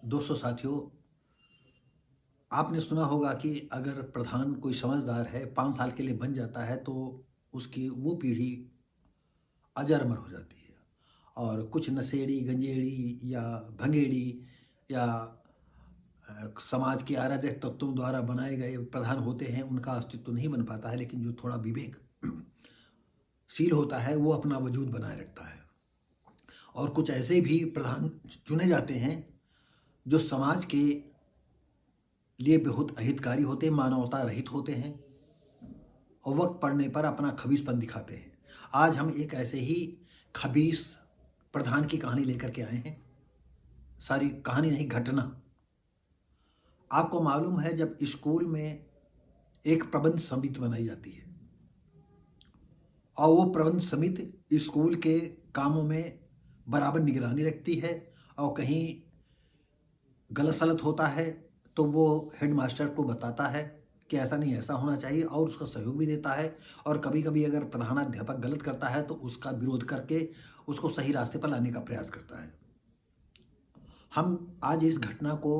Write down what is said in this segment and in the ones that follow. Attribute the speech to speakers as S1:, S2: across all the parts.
S1: दोस्तों साथियों, आपने सुना होगा कि अगर प्रधान कोई समझदार है 5 साल के लिए बन जाता है तो उसकी वो पीढ़ी अजर अमर हो जाती है। और कुछ नशेड़ी गंजेड़ी या भंगेड़ी या समाज के अराजक तत्वों द्वारा बनाए गए प्रधान होते हैं, उनका अस्तित्व तो नहीं बन पाता है, लेकिन जो थोड़ा विवेकशील होता है वो अपना वजूद बनाए रखता है। और कुछ ऐसे भी प्रधान चुने जाते हैं जो समाज के लिए बहुत अहितकारी होते हैं, मानवता रहित होते हैं और वक्त पड़ने पर अपना खबीसपन दिखाते हैं। आज हम एक ऐसे ही खबीस प्रधान की कहानी लेकर के आए हैं। सारी कहानी नहीं, घटना। आपको मालूम है, जब स्कूल में एक प्रबंध समिति बनाई जाती है और वो प्रबंध समिति स्कूल के कामों में बराबर निगरानी रखती है, और कहीं गलत सलत होता है तो वो हेडमास्टर को बताता है कि ऐसा नहीं ऐसा होना चाहिए, और उसका सहयोग भी देता है। और कभी कभी अगर प्रधानाध्यापक गलत करता है तो उसका विरोध करके उसको सही रास्ते पर लाने का प्रयास करता है। हम आज इस घटना को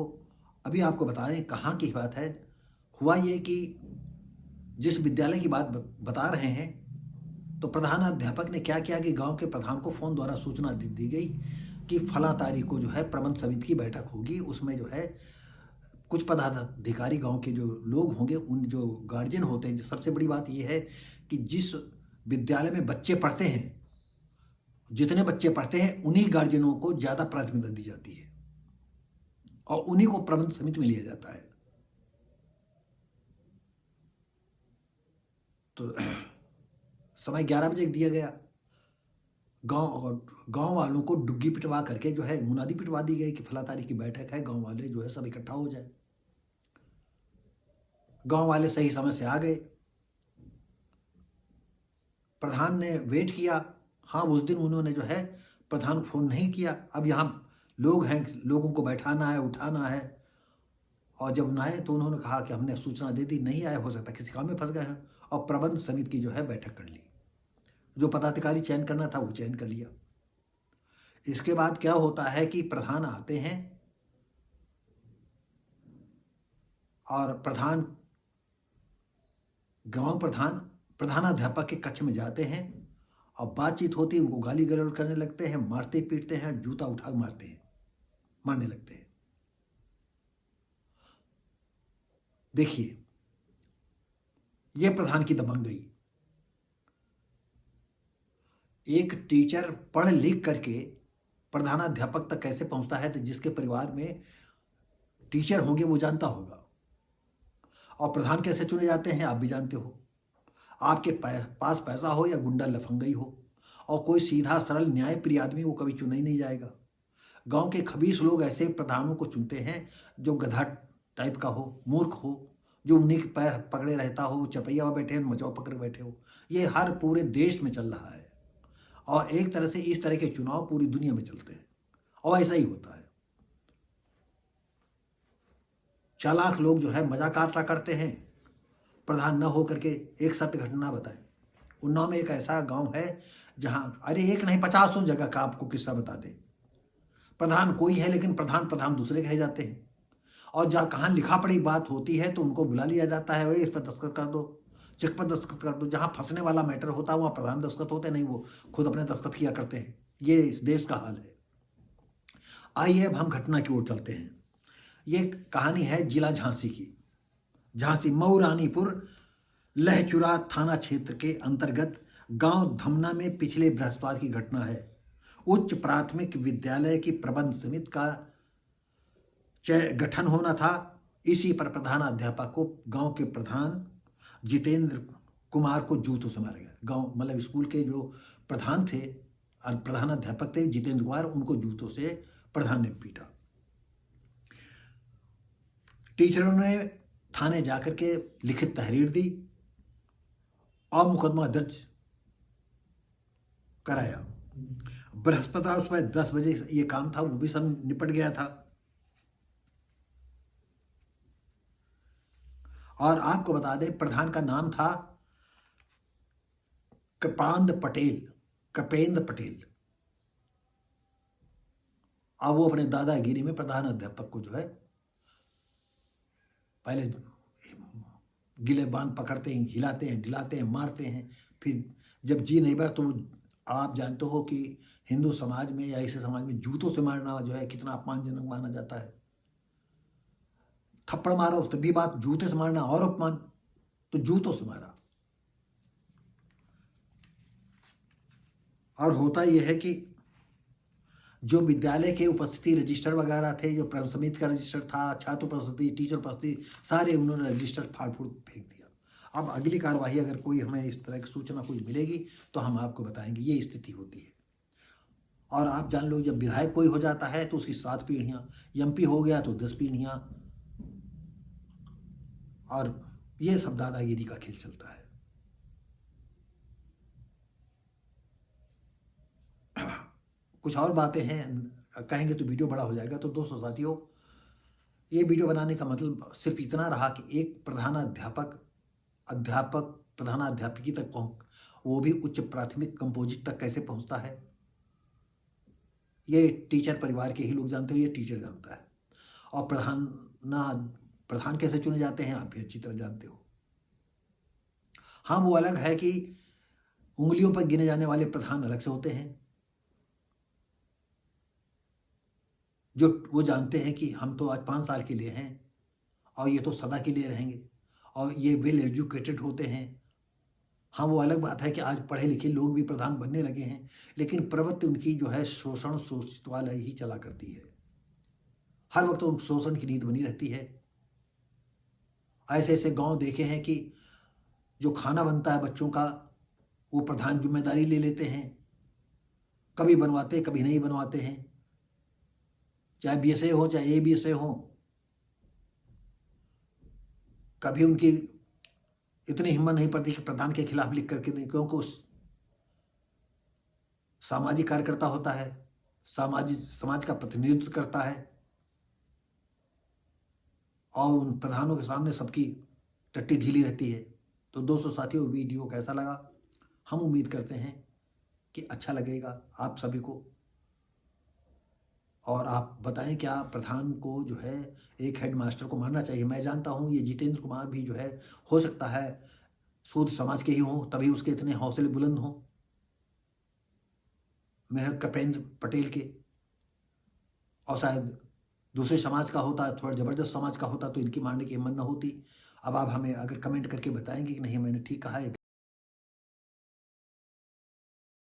S1: अभी आपको बताएं कहाँ की बात है। हुआ ये कि जिस विद्यालय की बात बता रहे हैं, तो प्रधानाध्यापक ने क्या किया कि गांव के प्रधान को फ़ोन द्वारा सूचना दे दी गई कि फला तारीख को जो है प्रबंध समिति की बैठक होगी। उसमें जो है कुछ पदाधिकारी गांव के जो लोग होंगे, उन जो गार्जियन होते हैं। सबसे बड़ी बात यह है कि जिस विद्यालय में बच्चे पढ़ते हैं, जितने बच्चे पढ़ते हैं उन्हीं गार्जियनों को ज़्यादा प्राथमिकता दी जाती है और उन्हीं को प्रबंध समिति में लिया जाता है। तो समय 11 बजे दिया गया। गांव वालों को डुग्गी पिटवा करके जो है मुनादी पिटवा दी गई कि फला तारीख की बैठक है, गांव वाले जो है सब इकट्ठा हो जाए। गांव वाले सही समय से आ गए। प्रधान ने वेट किया। हाँ, उस दिन उन्होंने जो है प्रधान को फ़ोन नहीं किया। अब यहाँ लोग हैं, लोगों को बैठाना है, उठाना है। और जब ना आए तो उन्होंने कहा कि हमने सूचना दे दी, नहीं आए, हो सकता किसी काम में फंस गए हैं। और प्रबंध समिति की जो है बैठक कर ली। जो पदाधिकारी चयन करना था वो चयन कर लिया। इसके बाद क्या होता है कि प्रधान आते हैं और गांव प्रधान प्रधानाध्यापक के कक्ष में जाते हैं और बातचीत होती है। उनको गाली गलौज करने लगते हैं, मारते पीटते हैं, जूता उठा मारते हैं, मारने लगते हैं। देखिए, ये प्रधान की दबंगई। एक टीचर पढ़ लिख करके प्रधानाध्यापक तक कैसे पहुंचता है, तो जिसके परिवार में टीचर होंगे वो जानता होगा। और प्रधान कैसे चुने जाते हैं आप भी जानते हो। आपके पास पैसा हो या गुंडा लफंगई हो, और कोई सीधा सरल न्यायप्रिय आदमी वो कभी चुना ही नहीं जाएगा। गांव के खबीस लोग ऐसे प्रधानों को चुनते हैं जो गधा टाइप का हो, मूर्ख हो, जो उन्हीं के पैर पकड़े रहता हो, चपैया हुआ बैठे, मचाओ पकड़ बैठे हो। ये हर पूरे देश में चल रहा है, और एक तरह से इस तरह के चुनाव पूरी दुनिया में चलते हैं और ऐसा ही होता है। चालाक लोग जो है मजाक आटा करते हैं, प्रधान न हो करके। एक सत्य घटना बताएं। उन्नाव में एक ऐसा गांव है जहां, अरे एक नहीं 50 जगह का आपको किस्सा बता दें। प्रधान कोई है लेकिन प्रधान प्रधान दूसरे कहे जाते हैं। और जहाँ कहाँ लिखा पढ़ी बात होती है तो उनको बुला लिया जाता है, वही इस पर दस्तखत कर दो, चेक पर दस्तखत कर दो। जहाँ फंसने वाला मैटर होता है वहाँ प्रधान दस्तखत होते नहीं, वो खुद अपने दस्तखत किया करते हैं। ये इस देश का हाल है। आइए अब हम घटना की ओर चलते हैं। ये कहानी है जिला झांसी की। झांसी मऊरानीपुर लहचुरा थाना क्षेत्र के अंतर्गत गांव धमना में पिछले बृहस्पतिवार की घटना है। उच्च प्राथमिक विद्यालय की प्रबंध समिति का गठन होना था। इसी पर प्रधानाध्यापक को गांव के प्रधान जितेंद्र कुमार को जूतों से मारा गया। गांव मतलब स्कूल के जो प्रधान थे और प्रधानाध्यापक थे जितेंद्र कुमार, उनको जूतों से प्रधान ने पीटा। टीचरों ने थाने जाकर के लिखित तहरीर दी और मुकदमा दर्ज कराया। बृहस्पतिवार सुबह 10 बजे ये काम था, वो भी सब निपट गया था। और आपको बता दें, प्रधान का नाम था कपेंद्र पटेल। अब वो अपने दादागिरी में प्रधान अध्यापक को जो है पहले गिलेबान पकड़ते हैं, हिलाते हैं, डिलाते हैं, मारते हैं, फिर जब जी नहीं बढ़ा तो वो, आप जानते हो कि हिंदू समाज में या ऐसे समाज में जूतों से मारना जो है कितना अपमानजनक माना जाता है। थप्पड़ मारो तभी बात, जूते से मारना और अपमान, तो जूतों से मारा। और होता यह है कि जो विद्यालय के उपस्थिति रजिस्टर वगैरह थे, जो प्रबंध समिति का रजिस्टर था, छात्र उपस्थिति, टीचर उपस्थिति, सारे उन्होंने रजिस्टर फाड़ फूड़ फेंक दिया। अब अगली कार्यवाही अगर कोई हमें इस तरह की सूचना कोई मिलेगी तो हम आपको बताएंगे। ये स्थिति होती है। और आप जान लो, जब विधायक कोई हो जाता है तो उसकी 7 पीढ़ियाँ, एमपी हो गया तो 10 पीढ़ियाँ, और ये सब दादागिरी का खेल चलता है। कुछ और बातें हैं, कहेंगे तो वीडियो बड़ा हो जाएगा। तो दोस्तों साथियों, ये वीडियो बनाने का मतलब सिर्फ इतना रहा कि एक अध्यापक प्रधानाध्यापकी तक पहुँच, वो भी उच्च प्राथमिक कंपोजिट तक कैसे पहुँचता है, ये टीचर परिवार के ही लोग जानते हो, ये टीचर जानता है। और प्रधान कैसे चुने जाते हैं, आप भी अच्छी तरह जानते हो। हाँ, वो अलग है कि उंगलियों पर गिने जाने वाले प्रधान अलग से होते हैं, जो वो जानते हैं कि हम तो आज 5 साल के लिए हैं और ये तो सदा के लिए रहेंगे, और ये वेल एजुकेटेड होते हैं। हाँ, वो अलग बात है कि आज पढ़े लिखे लोग भी प्रधान बनने लगे हैं, लेकिन प्रवृत्ति उनकी जो है शोषण शोषित वाला ही चला करती है। हर वक्त उन शोषण की नीति बनी रहती है। ऐसे ऐसे गांव देखे हैं कि जो खाना बनता है बच्चों का, वो प्रधान जिम्मेदारी ले लेते हैं, कभी बनवाते कभी नहीं बनवाते हैं, चाहे बीएसए हो चाहे एबीएसए हो। कभी उनकी इतनी हिम्मत नहीं पड़ती कि प्रधान के खिलाफ लिख करके दें, क्योंकि उस सामाजिक कार्यकर्ता होता है, समाज का प्रतिनिधित्व करता है, और उन प्रधानों के सामने सबकी टट्टी ढीली रहती है। तो दोस्तों साथियों, वीडियो कैसा लगा, हम उम्मीद करते हैं कि अच्छा लगेगा आप सभी को। और आप बताएं क्या प्रधान को जो है एक हेडमास्टर को मानना चाहिए। मैं जानता हूँ ये जितेंद्र कुमार भी जो है, हो सकता है सूद समाज के ही हों, तभी उसके इतने हौसले बुलंद हों, मेहर कपेंद्र पटेल के, और शायद दूसरे समाज का होता, थोड़ा ज़बरदस्त समाज का होता तो इनकी मारने की हिम्मत न होती। अब आप हमें अगर कमेंट करके बताएंगे कि नहीं मैंने ठीक कहा है।